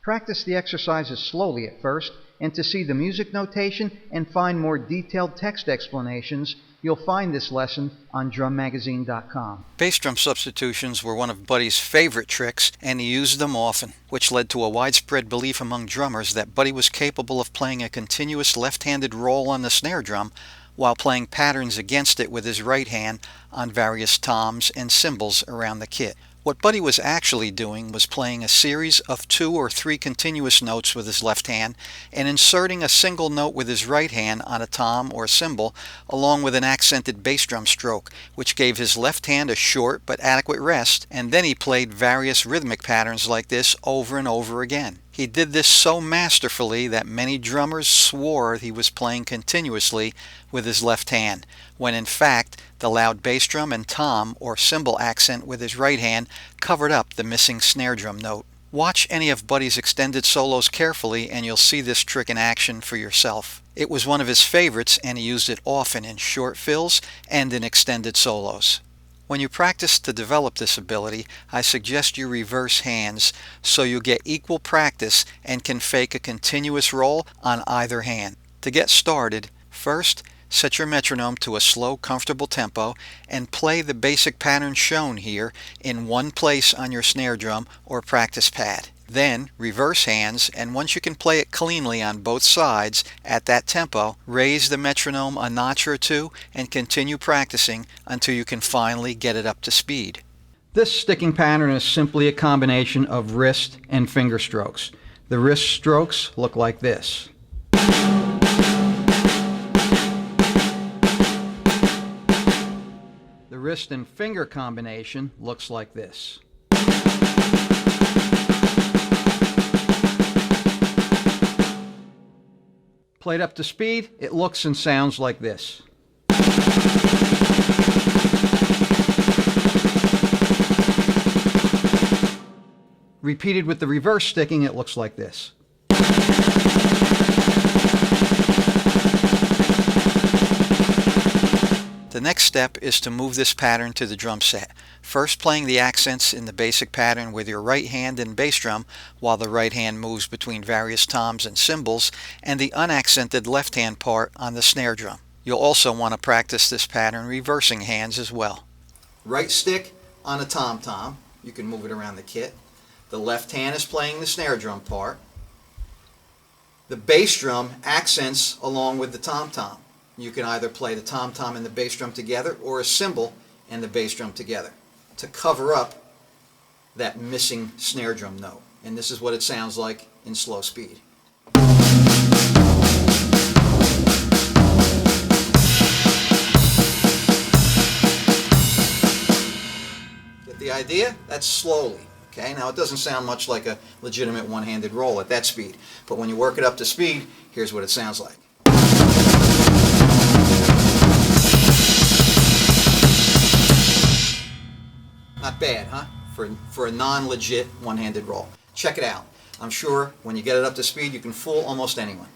Practice the exercises slowly at first, and to see the music notation and find more detailed text explanations, you'll find this lesson on drummagazine.com. Bass drum substitutions were one of Buddy's favorite tricks, and he used them often, which led to a widespread belief among drummers that Buddy was capable of playing a continuous left-handed roll on the snare drum while playing patterns against it with his right hand on various toms and cymbals around the kit. What Buddy was actually doing was playing a series of 2 or 3 continuous notes with his left hand and inserting a single note with his right hand on a tom or cymbal along with an accented bass drum stroke, which gave his left hand a short but adequate rest, and then he played various rhythmic patterns like this over and over again. He did this so masterfully that many drummers swore he was playing continuously with his left hand, when in fact the loud bass drum and tom or cymbal accent with his right hand covered up the missing snare drum note. Watch any of Buddy's extended solos carefully and you'll see this trick in action for yourself. It was one of his favorites and he used it often in short fills and in extended solos. When you practice to develop this ability, I suggest you reverse hands so you get equal practice and can fake a continuous roll on either hand. To get started, first set your metronome to a slow, comfortable tempo and play the basic pattern shown here in one place on your snare drum or practice pad. Then reverse hands, and once you can play it cleanly on both sides at that tempo, raise the metronome a notch or two and continue practicing until you can finally get it up to speed. This sticking pattern is simply a combination of wrist and finger strokes. The wrist strokes look like this. The wrist and finger combination looks like this. Played up to speed, it looks and sounds like this. Repeated with the reverse sticking, it looks like this. The next step is to move this pattern to the drum set, first playing the accents in the basic pattern with your right hand and bass drum while the right hand moves between various toms and cymbals, and the unaccented left hand part on the snare drum. You'll also want to practice this pattern reversing hands as well. Right stick on a tom-tom, you can move it around the kit. The left hand is playing the snare drum part. The bass drum accents along with the tom-tom. You can either play the tom-tom and the bass drum together or a cymbal and the bass drum together to cover up that missing snare drum note. And this is what it sounds like in slow speed. Get the idea? That's slowly. Okay, now it doesn't sound much like a legitimate one-handed roll at that speed, but when you work it up to speed, here's what it sounds like. Not bad, huh? For a non-legit one-handed roll. Check it out. I'm sure when you get it up to speed, you can fool almost anyone.